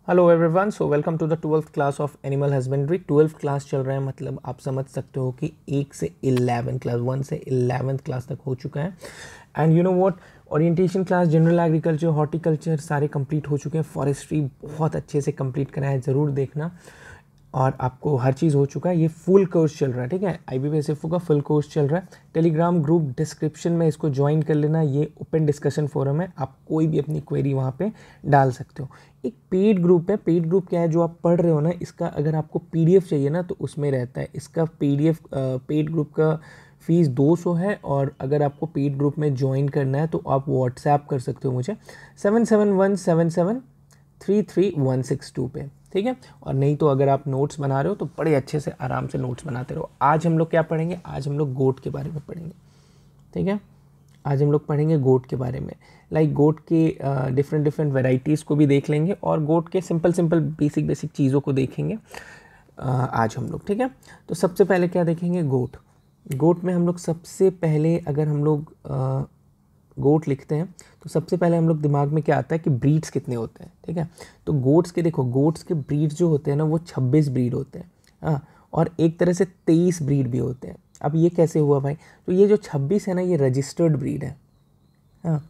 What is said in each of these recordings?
Hello everyone, so welcome to the 12th class of animal husbandry. 12th class चल रहा है, मतलब आप समझ सकते हो कि 1 से 11 क्लास 1 से 11th क्लास तक हो चुका है। And you know what, orientation class, general agriculture, horticulture सारे कंप्लीट हो चुके हैं। फॉरेस्ट्री बहुत अच्छे से कंप्लीट करा है, ज़रूर देखना। और आपको हर चीज़ हो चुका है। ये फुल कोर्स चल रहा है, ठीक है। IBPSFO का फुल कोर्स चल रहा है। टेलीग्राम ग्रुप डिस्क्रिप्शन में इसको ज्वाइन कर लेना। ये ओपन डिस्कशन फोरम है, आप कोई भी अपनी क्वेरी वहाँ पे डाल सकते हो। एक पेड ग्रुप है। पेड ग्रुप क्या है, जो आप पढ़ रहे हो ना, इसका अगर आपको PDF चाहिए ना तो उसमें रहता है। इसका PDF पेड ग्रुप का फीस 200 है। और अगर आपको पेड ग्रुप में ज्वाइन करना है तो आप व्हाट्सएप कर सकते हो मुझे 7717733162 पे, ठीक है। और नहीं तो अगर आप नोट्स बना रहे हो तो बड़े अच्छे से आराम से नोट्स बनाते रहो। आज हम लोग क्या पढ़ेंगे, आज हम लोग गोट के बारे में पढ़ेंगे, ठीक है। आज हम लोग पढ़ेंगे गोट के बारे में। गोट के डिफरेंट वेराइटीज़ को भी देख लेंगे और गोट के सिंपल बेसिक चीज़ों को देखेंगे आज हम लोग, ठीक है। तो सबसे पहले क्या देखेंगे, गोट। गोट में हम लोग सबसे पहले, अगर हम लोग गोट लिखते हैं तो सबसे पहले हम लोग दिमाग में क्या आता है कि ब्रीड्स कितने होते हैं, ठीक है। तो गोट्स के देखो, गोट्स के ब्रीड्स जो होते हैं ना वो 26 ब्रीड होते हैं, हाँ। और एक तरह से 23 ब्रीड भी होते हैं। अब ये कैसे हुआ भाई, तो ये जो 26 है ना, ये रजिस्टर्ड ब्रीड है, हाँ,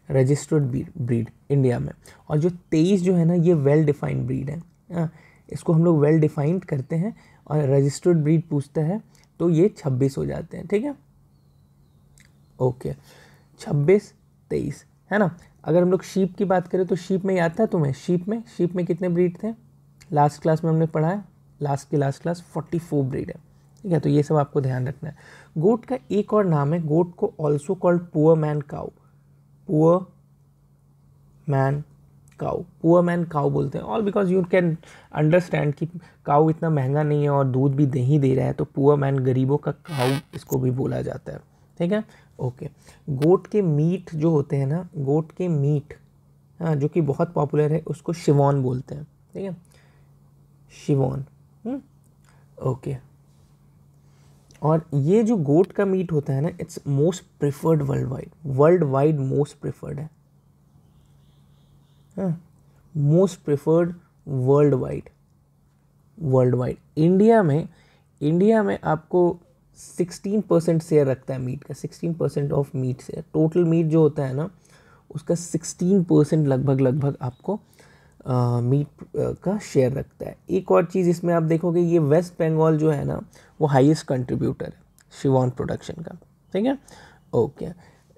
रजिस्टर्ड ब्रीड इंडिया में। और जो 23 जो है ना, ये वेल डिफाइंड ब्रीड है, हाँ। इसको हम लोग वेल डिफाइंड करते हैं और रजिस्टर्ड ब्रीड पूछता है तो ये 26 हो जाते हैं, ठीक है। ओके, 26, 23 है ना। अगर हम लोग शीप की बात करें तो शीप में याद था तुम्हें, शीप में कितने ब्रीड थे, लास्ट क्लास में हमने पढ़ा है, लास्ट क्लास 44 ब्रीड है, ठीक है। तो ये सब आपको ध्यान रखना है। गोट का एक और नाम है, गोट को also called poor man cow. Poor man cow बोलते हैं, all because you can understand कि काउ इतना महंगा नहीं है और दूध भी नहीं दे रहा है, तो पुअर मैन, गरीबों का काउ इसको भी बोला जाता है, ठीक है। ओके, गोट के मीट जो होते हैं ना, गोट के मीट, हाँ, जो कि बहुत पॉपुलर है, उसको शिवॉन बोलते हैं, ठीक है, शिवॉन। ओके, और ये जो गोट का मीट होता है ना, it's most preferred world wide most preferred है, हाँ, most preferred world wide. India में आपको 16% शेयर रखता है मीट का, 16% of meat share. Total meat जो होता है ना, उसका 16% लगभग आपको मीट का शेयर रखता है। एक और चीज़ इसमें आप देखोगे, ये वेस्ट बंगाल जो है ना, वो हाईएस्ट कंट्रीब्यूटर है शिवॉन प्रोडक्शन का, ठीक है। ओके,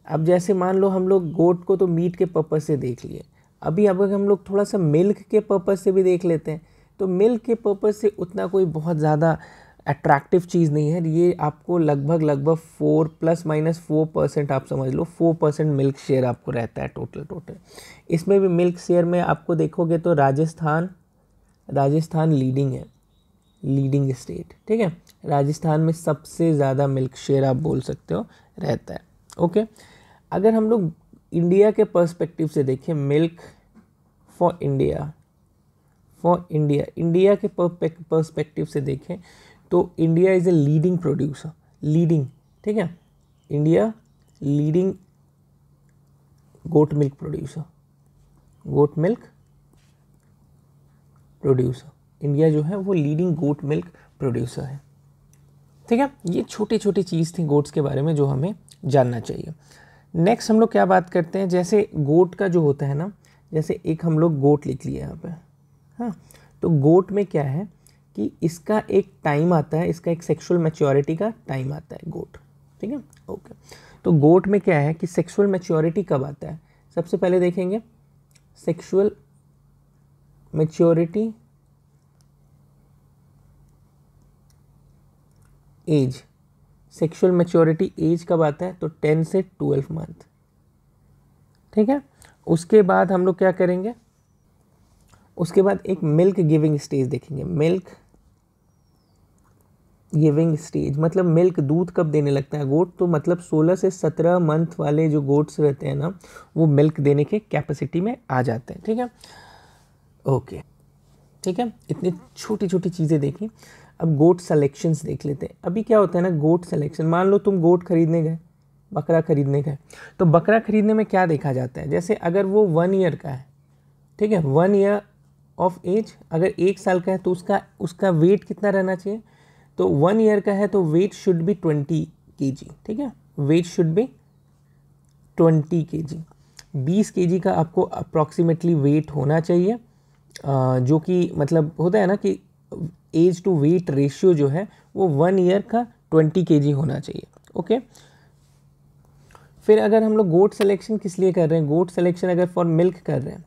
अब जैसे मान लो हम लोग गोट को तो मीट के पर्पज़ से देख लिए, अभी अगर हम लोग थोड़ा सा मिल्क के पर्पज़ से भी देख लेते हैं, तो मिल्क के पर्पज़ से उतना कोई बहुत ज़्यादा अट्रैक्टिव चीज़ नहीं है। ये आपको लगभग 4 ±4% आप समझ लो, 4% मिल्क शेयर आपको रहता है टोटल। इसमें भी मिल्क शेयर में आपको देखोगे तो राजस्थान लीडिंग स्टेट, ठीक है। राजस्थान में सबसे ज़्यादा मिल्क शेयर आप बोल सकते हो रहता है। ओके, अगर हम लोग इंडिया के पर्सपेक्टिव से देखें, मिल्क फॉर इंडिया के पर्सपेक्टिव से देखें तो India is a leading producer, ठीक है। India leading goat milk producer, India जो है वो लीडिंग गोट मिल्क प्रोड्यूसर है, ठीक है। ये छोटी चीज़ थी गोट्स के बारे में जो हमें जानना चाहिए। नेक्स्ट हम लोग क्या बात करते हैं, जैसे गोट का जो होता है ना, जैसे एक हम लोग गोट लिख लिया यहाँ पे, हाँ। तो गोट में क्या है कि इसका एक टाइम आता है, इसका एक सेक्सुअल मैच्योरिटी का टाइम आता है गोट, ठीक है। ओके, तो गोट में क्या है कि सेक्सुअल मैच्योरिटी कब आता है, सबसे पहले देखेंगे sexual maturity age. Sexual maturity age कब आता है, तो 10 से 12 मंथ, ठीक है। उसके बाद हम लोग क्या करेंगे, उसके बाद एक मिल्क गिविंग स्टेज देखेंगे। मिल्क गिविंग स्टेज मतलब मिल्क, दूध कब देने लगता है गोट, तो मतलब 16 से 17 मंथ वाले जो गोट्स रहते हैं ना, वो मिल्क देने के कैपेसिटी में आ जाते हैं, ठीक है। ओके, ठीक है, इतनी छोटी चीज़ें देखी। अब गोट सेलेक्शंस देख लेते हैं। अभी क्या होता है ना, गोट सेलेक्शन, मान लो तुम गोट खरीदने गए, बकरा खरीदने गए, तो बकरा खरीदने में क्या देखा जाता है, जैसे अगर वो 1 ईयर का है, ठीक है, 1 ईयर ऑफ एज, अगर 1 साल का है तो उसका वेट कितना रहना चाहिए, तो 1 ईयर का है तो वेट शुड बी 20 kg, ठीक है, wait should be 20 kg। 20 kg का आपको अप्रॉक्सीमेटली वेट होना चाहिए, जो कि मतलब होता है ना कि एज टू वेट रेशियो जो है वो 1 ईयर का 20 kg होना चाहिए। ओके, फिर अगर हम लोग गोट सिलेक्शन किस लिए कर रहे हैं, गोट सिलेक्शन अगर फॉर मिल्क कर रहे हैं,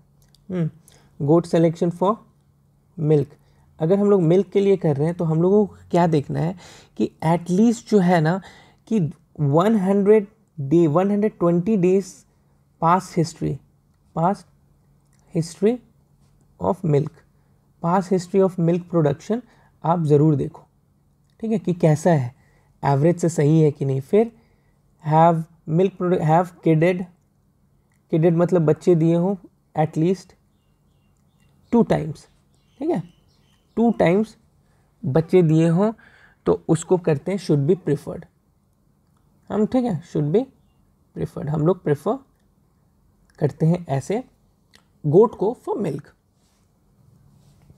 गोट सिलेक्शन फॉर मिल्क, अगर हम लोग मिल्क के लिए कर रहे हैं तो हम लोगों को क्या देखना है कि एटलीस्ट जो है ना कि 120 days past history of milk production आप ज़रूर देखो, ठीक है, कि कैसा है, एवरेज से सही है कि नहीं। फिर हैव किडेड मतलब बच्चे दिए हों एटलीस्ट 2 टाइम्स, ठीक है, 2 टाइम्स बच्चे दिए हों तो उसको करते हैं शुड बी प्रिफर्ड हम, ठीक है, शुड बी प्रिफर्ड, हम लोग प्रेफर करते हैं ऐसे गोट को फॉर मिल्क।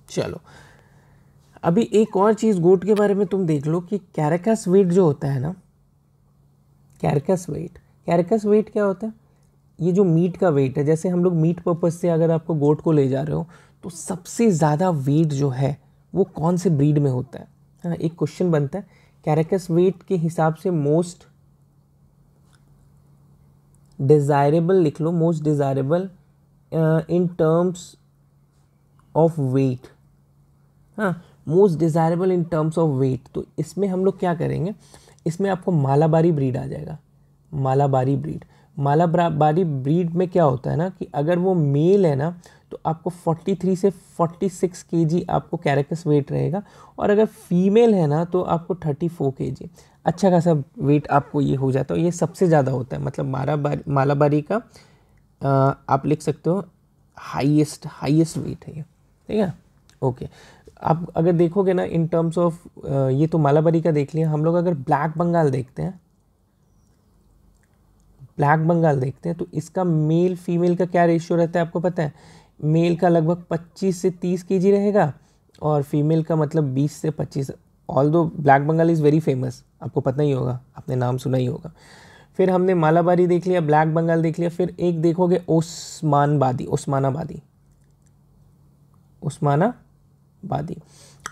चलो अभी एक और चीज़ गोट के बारे में तुम देख लो कि कैरेकस वेट जो होता है ना, कैरेकस वेट क्या होता है, ये जो मीट का वेट है, जैसे हम लोग मीट पर्पज से अगर आपको गोट को ले जा रहे हो तो सबसे ज़्यादा वेट जो है वो कौन से ब्रीड में होता है। हाँ, एक क्वेश्चन बनता है, कैरेकस वेट के हिसाब से मोस्ट डिज़ायरेबल लिख लो, most desirable in terms of weight, हाँ, most desirable in terms of weight. तो इसमें हम लोग क्या करेंगे, इसमें आपको मालाबारी ब्रीड आ जाएगा, मालाबारी ब्रीड में क्या होता है ना कि अगर वो मेल है ना तो आपको 43 से 46 kg आपको कैरेकस वेट रहेगा, और अगर फीमेल है ना तो आपको 34 kg, अच्छा खासा वेट आपको ये हो जाता है। ये सबसे ज़्यादा होता है, मतलब मालाबारी का आप लिख सकते हो हाईएस्ट वेट है ये, ठीक है। ओके, आप अगर देखोगे ना इन टर्म्स ऑफ ये तो मालाबारी का देख लिया, हम लोग अगर ब्लैक बंगाल देखते हैं तो इसका मेल फीमेल का क्या रेशियो रहता है आपको पता है, मेल का लगभग 25 से 30 kg रहेगा और फीमेल का मतलब 20 से 25। Although black Bengal is very famous, आपको पता ही होगा, आपने नाम सुना ही होगा। फिर हमने मालाबारी देख लिया, ब्लैक बंगाल देख लिया, फिर एक देखोगे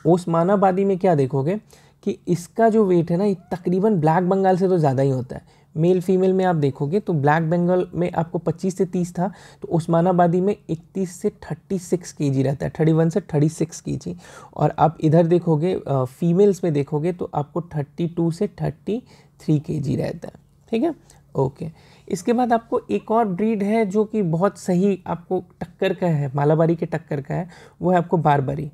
ओस्मानाबादी में क्या देखोगे कि इसका जो वेट है ना ये तकरीबन ब्लैक बंगाल से तो ज़्यादा ही होता है। मेल फीमेल में आप देखोगे तो ब्लैक बंगाल में आपको 25 से 30 था, तो ओस्मानाबादी में 31 से 36 kg रहता है, 31 से 36 kg। और आप इधर देखोगे फीमेल्स में देखोगे तो आपको 32 से 33 kg रहता है, ठीक है। ओके, इसके बाद आपको एक और ब्रीड है जो कि बहुत सही आपको टक्कर का है, मालाबारी के टक्कर का है, वो है आपको बारबारी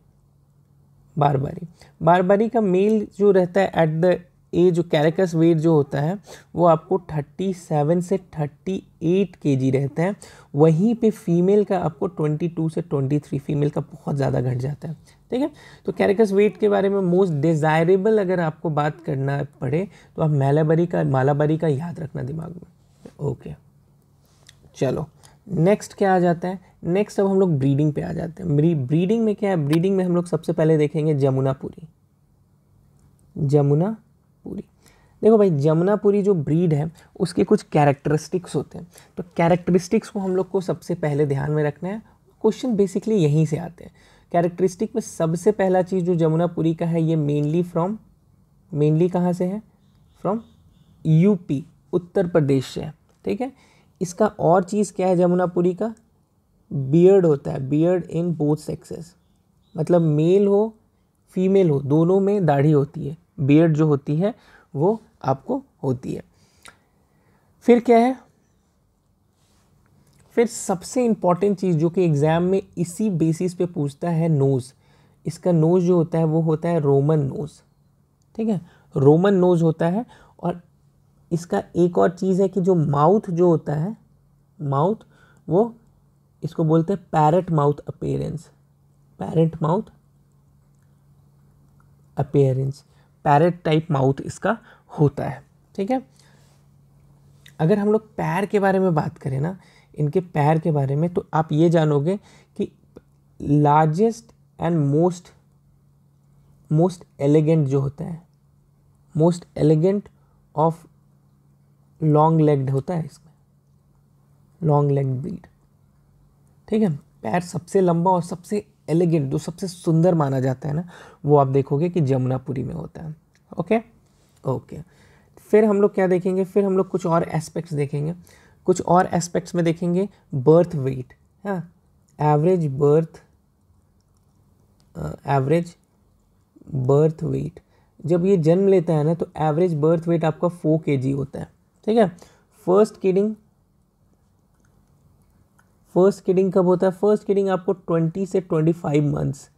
का मेल जो रहता है एट द एज, जो कैरेकस वेट जो होता है वो आपको 37 से 38 kg रहता है। वहीं पे फीमेल का आपको 22 से 23, फीमेल का बहुत ज़्यादा घट जाता है, ठीक है। तो कैरेकस वेट के बारे में मोस्ट डिज़ायरेबल अगर आपको बात करना पड़े तो आप मालाबारी का याद रखना दिमाग में। ओके, चलो नेक्स्ट क्या आ जाता है, नेक्स्ट अब हम लोग ब्रीडिंग पे आ जाते हैं। ब्रीडिंग में क्या है, ब्रीडिंग में हम लोग सबसे पहले देखेंगे जमुनापुरी। देखो भाई, जमुनापुरी जो ब्रीड है उसके कुछ कैरेक्टरिस्टिक्स होते हैं, तो कैरेक्टरिस्टिक्स को हम लोग को सबसे पहले ध्यान में रखना है। क्वेश्चन बेसिकली यहीं से आते हैं। कैरेक्टरिस्टिक में सबसे पहला चीज़ जो जमुनापुरी का है, ये मेनली कहाँ से है, फ्रॉम यूपी, उत्तर प्रदेश से है, ठीक है। इसका और चीज़ क्या है जमुनापुरी का, बियर्ड होता है, बियर्ड इन बोथ सेक्सेस, मतलब मेल हो फीमेल हो दोनों में दाढ़ी होती है, बियर्ड जो होती है वो आपको होती है। फिर क्या है, फिर सबसे इम्पॉर्टेंट चीज़ जो कि एग्ज़ाम में इसी बेसिस पे पूछता है, नोज़। इसका नोज़ जो होता है वो होता है रोमन नोज़, ठीक है, रोमन नोज़ होता है। और इसका एक और चीज़ है कि जो माउथ जो होता है, माउथ वो इसको बोलते हैं parrot mouth appearance, parrot type mouth इसका होता है, ठीक है। अगर हम लोग पैर के बारे में बात करें ना, इनके पैर के बारे में, तो आप ये जानोगे कि लार्जेस्ट एंड मोस्ट एलिगेंट जो होता है, most elegant of long legged होता है इसमें, लॉन्ग लेग ब्रीड। ठीक है, पैर सबसे लंबा और सबसे एलिगेंट, जो सबसे सुंदर माना जाता है ना, वो आप देखोगे कि जमुनापुरी में होता है। ओके ओके, फिर हम लोग क्या देखेंगे, फिर हम लोग कुछ और एस्पेक्ट्स देखेंगे। कुछ और एस्पेक्ट्स में देखेंगे बर्थ वेट, हाँ, एवरेज बर्थ वेट। जब ये जन्म लेता है ना तो एवरेज बर्थ वेट आपका 4 kg होता है। ठीक है, फर्स्ट किडिंग कब होता है? फर्स्ट किडिंग आपको 20 से 25 मंथ्स।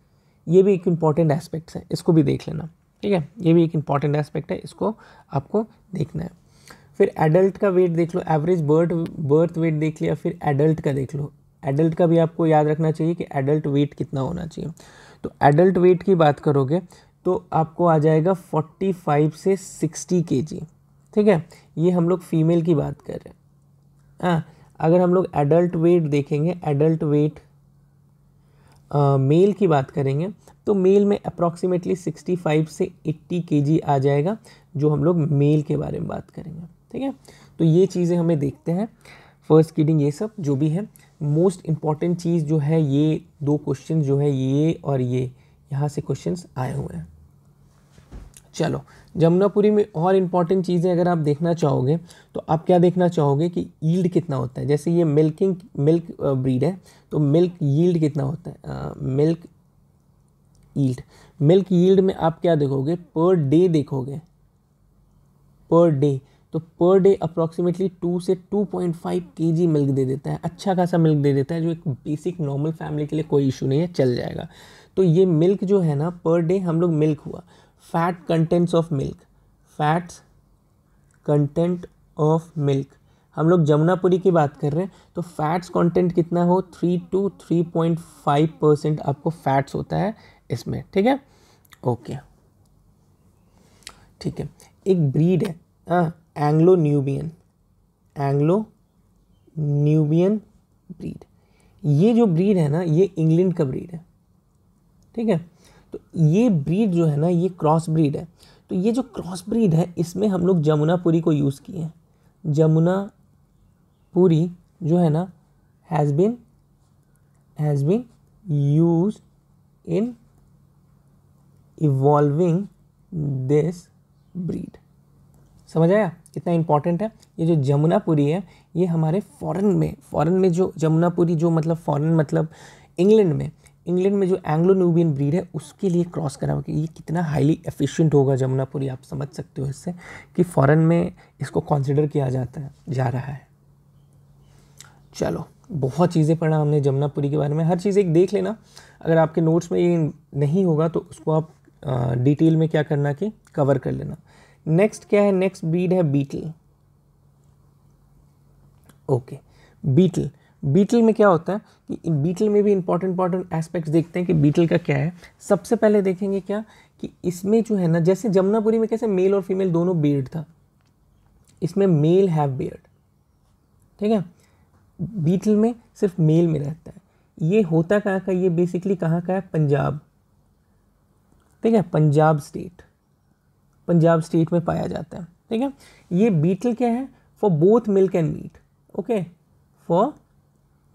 ये भी एक इम्पॉर्टेंट एस्पेक्ट है, इसको भी देख लेना। ठीक है, ये भी एक इम्पॉर्टेंट एस्पेक्ट है, इसको आपको देखना है। फिर एडल्ट का वेट देख लो, एवरेज बर्थ वेट देख लिया, फिर एडल्ट का देख लो। एडल्ट का भी आपको याद रखना चाहिए कि एडल्ट वेट कितना होना चाहिए। तो एडल्ट वेट की बात करोगे तो आपको आ जाएगा 45 से 60 kg। ठीक है, ये हम लोग फीमेल की बात कर रहे हैं। हाँ, अगर हम लोग एडल्ट वेट देखेंगे, एडल्ट वेट मेल की बात करेंगे तो मेल में अप्रॉक्सीमेटली 65 से 80 kg आ जाएगा, जो हम लोग मेल के बारे में बात करेंगे। ठीक है, तो ये चीज़ें हमें देखते हैं, फर्स्ट किडिंग, ये सब जो भी है। मोस्ट इम्पॉर्टेंट चीज़ जो है, ये 2 क्वेश्चन जो है, ये और ये, यहाँ से क्वेश्चंस आए हुए हैं। चलो, जमुनापुरी में और इम्पॉर्टेंट चीज़ें अगर आप देखना चाहोगे तो आप क्या देखना चाहोगे कि यील्ड कितना होता है। जैसे ये मिल्क ब्रीड है तो मिल्क यील्ड कितना होता है, मिल्क यील्ड में आप क्या देखोगे, पर डे देखोगे, पर डे। तो पर डे अप्रॉक्सीमेटली 2 से 2.5 kg मिल्क दे देता है, अच्छा खासा मिल्क दे देता है, जो एक बेसिक नॉर्मल फैमिली के लिए कोई इशू नहीं है, चल जाएगा। तो ये मिल्क जो है ना, पर डे हम लोग मिल्क हुआ। Fat contents of milk, fats content of milk, हम लोग जमुनापुरी की बात कर रहे हैं तो फैट्स कंटेंट कितना हो, 3 to 3.5% आपको फैट्स होता है इसमें। ठीक है, ओके, ठीक है। एक ब्रीड है एंग्लो न्यूबियन ब्रीड। ये जो ब्रीड है ना, ये इंग्लैंड का ब्रीड है। ठीक है, तो ये ब्रीड जो है ना, ये क्रॉस ब्रीड है। तो ये जो क्रॉस ब्रीड है, इसमें हम लोग जमुनापुरी को यूज़ किए हैं। जमुनापुरी जो है ना, has been use in evolving this breed. समझ आया कितना इंपॉर्टेंट है? ये जो जमुनापुरी है, ये हमारे फॉरेन में जो जमुनापुरी, जो मतलब फॉरेन मतलब इंग्लैंड में जो एंग्लो न्यूबियन ब्रीड है, उसके लिए क्रॉस करा हुआ। ये कितना हाईली एफिशिएंट होगा जमुनापुरी, आप समझ सकते हो इससे कि फॉरेन में इसको कंसिडर किया जा रहा है। चलो, बहुत चीज़ें पढ़ा हमने जमुनापुरी के बारे में, हर चीज़ एक देख लेना। अगर आपके नोट्स में ये नहीं होगा तो उसको आप डिटेल में क्या करना कि कवर कर लेना। नेक्स्ट क्या है? नेक्स्ट ब्रीड है बीटल। ओके, बीटल में क्या होता है कि बीटल में भी इंपॉर्टेंट एस्पेक्ट्स देखते हैं कि बीटल का क्या है। सबसे पहले देखेंगे क्या कि इसमें जो है ना, जैसे जमुनापुरी में कैसे मेल और फीमेल दोनों बियर्ड था, इसमें मेल हैव बियर्ड। ठीक है, बीटल में सिर्फ मेल में रहता है। ये होता कहाँ का? ये बेसिकली कहाँ का है? पंजाब। ठीक है, पंजाब स्टेट में पाया जाता है। ठीक है, ये बीटल क्या है? For both milk and meat. Okay, for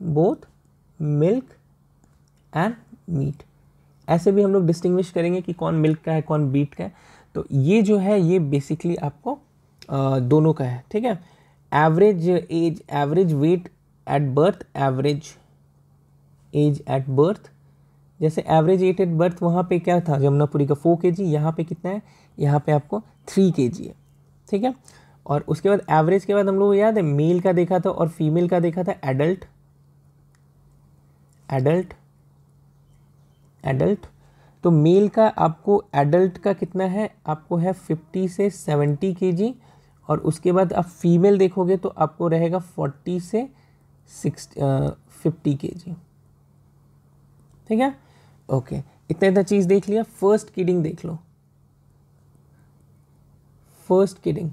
both milk and meat. ऐसे भी हम लोग डिस्टिंग्विश करेंगे कि कौन मिल्क का है, कौन मीट का है। तो ये जो है, ये बेसिकली आपको दोनों का है। ठीक है, average weight at birth, average age at birth. जैसे एवरेज एट एट बर्थ वहाँ पे क्या था जमुनापुरी का 4 kg, यहाँ पे कितना है? यहाँ पे आपको 3 kg है। ठीक है, और उसके बाद एवरेज के बाद हम लोग को याद है मेल का देखा था और फीमेल का देखा था एडल्ट। तो मेल का आपको, एडल्ट का कितना है? आपको है 50 से 70 kg, और उसके बाद आप फीमेल देखोगे तो आपको रहेगा 40 से 50 kg। ठीक है, ओके, इतना चीज़ देख लिया। फर्स्ट किडिंग देख लो। फर्स्ट किडिंग,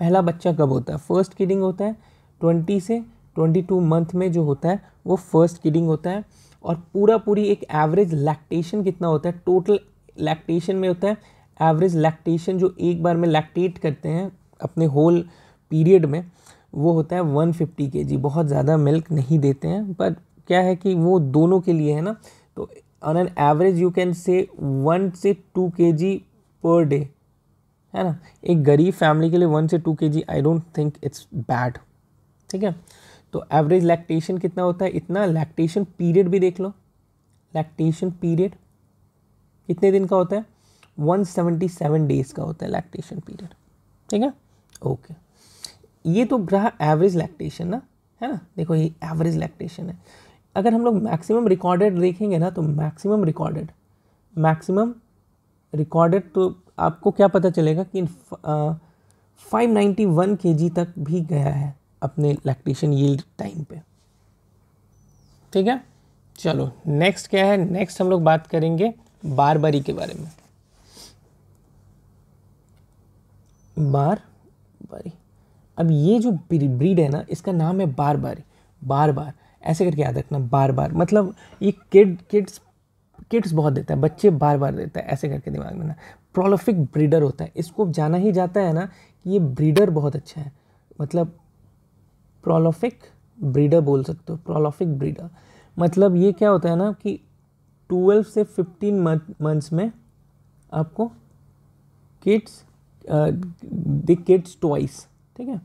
पहला बच्चा कब होता है? फर्स्ट किडिंग होता है 20 से 22 मंथ में जो होता है वो फर्स्ट किडिंग होता है, और पूरी एक एवरेज लैक्टेशन कितना होता है, टोटल लैक्टेशन में होता है एवरेज लैक्टेशन जो एक बार में लैक्टेट करते हैं अपने होल पीरियड में, वो होता है 150 kg। बहुत ज़्यादा मिल्क नहीं देते हैं, पर क्या है कि वो दोनों के लिए है ना, तो on an average you can say 1 से 2 kg पर डे, है ना। एक गरीब फैमिली के लिए 1 से 2 kg I don't think it's bad, ठीक है। तो एवरेज लैक्टेशन कितना होता है, इतना। लैक्टेशन पीरियड भी देख लो, लैक्टेशन पीरियड कितने दिन का होता है, 177 डेज का होता है लैक्टेशन पीरियड, ठीक है। ओके, ये तो रहा एवरेज लैक्टेशन ना, है ना। देखो ये एवरेज लैक्टेशन है। अगर हम लोग मैक्सिमम रिकॉर्डेड देखेंगे ना, तो मैक्सिमम रिकॉर्डेड तो आपको क्या पता चलेगा कि 591 kg तक भी गया है अपने लैक्टेशन यील्ड टाइम पे, ठीक है। चलो नेक्स्ट क्या है, नेक्स्ट हम लोग बात करेंगे बारबरी के बारे में। बारबरी, अब ये जो ब्रीड है ना, इसका नाम है बारबरी, बार ऐसे करके याद रखना, बार मतलब ये किड्स बहुत देता है, बच्चे बार देता है, ऐसे करके दिमाग में ना। प्रोलिफिक ब्रीडर होता है, इसको जाना ही जाता है ना कि ये ब्रीडर बहुत अच्छा है, मतलब प्रोलिफिक ब्रीडर बोल सकते हो। प्रोलिफिक ब्रीडर मतलब ये क्या होता है ना कि 12 से 15 मंथ्स में आपको किड्स ट्वाइस, ठीक है।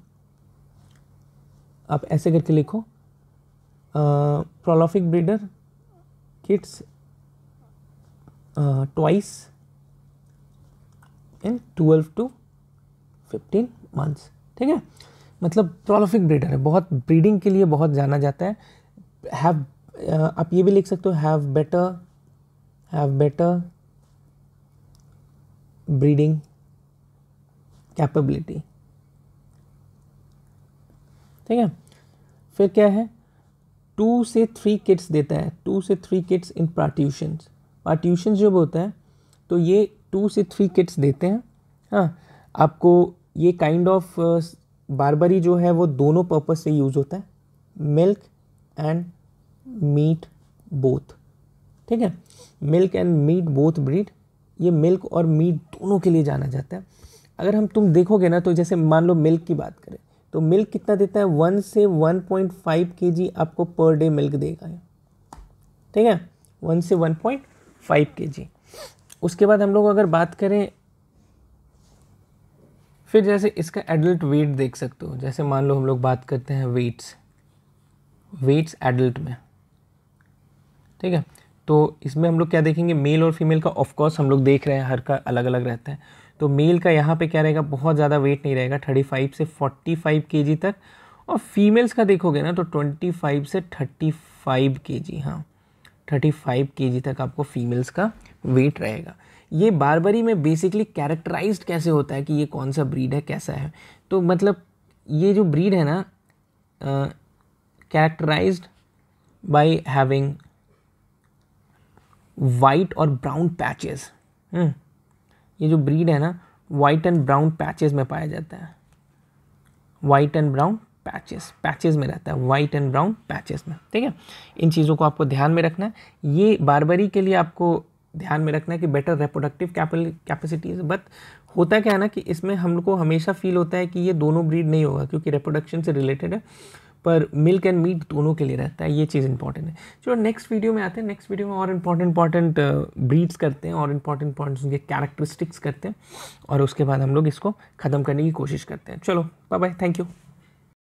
आप ऐसे करके लिखो, prolific breeder kids twice in 12 to 15 months, ठीक है। मतलब प्रोलिफिक ब्रीडर है, बहुत ब्रीडिंग के लिए बहुत जाना जाता है। आप ये भी लिख सकते हो, हैव बेटर ब्रीडिंग कैपेबिलिटी, ठीक है। फिर क्या है, 2 से 3 किड्स देता है, 2 से 3 किड्स इन पार्ट्यूशंस जब होता है तो ये 2 से 3 किड्स देते हैं। हाँ, आपको ये काइंड ऑफ बारबरी जो है वो दोनों पर्पस से यूज़ होता है, मिल्क एंड मीट बोथ, ठीक है। Milk and meat both breed, ये मिल्क और मीट दोनों के लिए जाना जाता है। अगर तुम देखोगे ना, तो जैसे मान लो मिल्क की बात करें, तो मिल्क कितना देता है, 1 से 1.5 kg आपको पर डे मिल्क देगा, ठीक है, 1 से 1.5 kg। उसके बाद हम लोग अगर बात करें, फिर जैसे इसका एडल्ट वेट देख सकते हो। जैसे मान लो हम लोग बात करते हैं वेट्स एडल्ट में, ठीक है। तो इसमें हम लोग क्या देखेंगे, मेल और फीमेल का ऑफ कोर्स हम लोग देख रहे हैं, हर का अलग अलग रहता है। तो मेल का यहाँ पे क्या रहेगा, बहुत ज़्यादा वेट नहीं रहेगा, 35 से 45 kg तक। और फीमेल्स का देखोगे ना तो 25 से 35 kg, हाँ 35 kg तक आपको फीमेल्स का वेट रहेगा। ये बारबरी में बेसिकली कैरेक्टराइज्ड कैसे होता है कि ये कौन सा ब्रीड है, कैसा है। तो मतलब ये जो ब्रीड है ना, कैरेक्टराइज्ड बाय हैविंग वाइट और ब्राउन पैचेस। ये जो ब्रीड है ना, वाइट एंड ब्राउन पैचेस में पाया जाता है, वाइट एंड ब्राउन पैचेस में रहता है, वाइट एंड ब्राउन पैचेस में, ठीक है। इन चीज़ों को आपको ध्यान में रखना है। ये बारबरी के लिए आपको ध्यान में रखना है कि बेटर रिप्रोडक्टिव कैपेसिटीज। बट होता क्या है ना कि इसमें हम लोग को हमेशा फील होता है कि ये दोनों ब्रीड नहीं होगा, क्योंकि रिप्रोडक्शन से रिलेटेड है, पर मिल्क एंड मीट दोनों के लिए रहता है, ये चीज़ इंपॉर्टेंट है। चलो नेक्स्ट वीडियो में आते हैं, नेक्स्ट वीडियो में और इंपॉर्टेंट ब्रीड्स करते हैं, और इंपॉर्टेंट उनके कैरेक्टरिस्टिक्स करते हैं, और उसके बाद हम लोग इसको ख़त्म करने की कोशिश करते हैं। चलो बाय बाय, थैंक यू।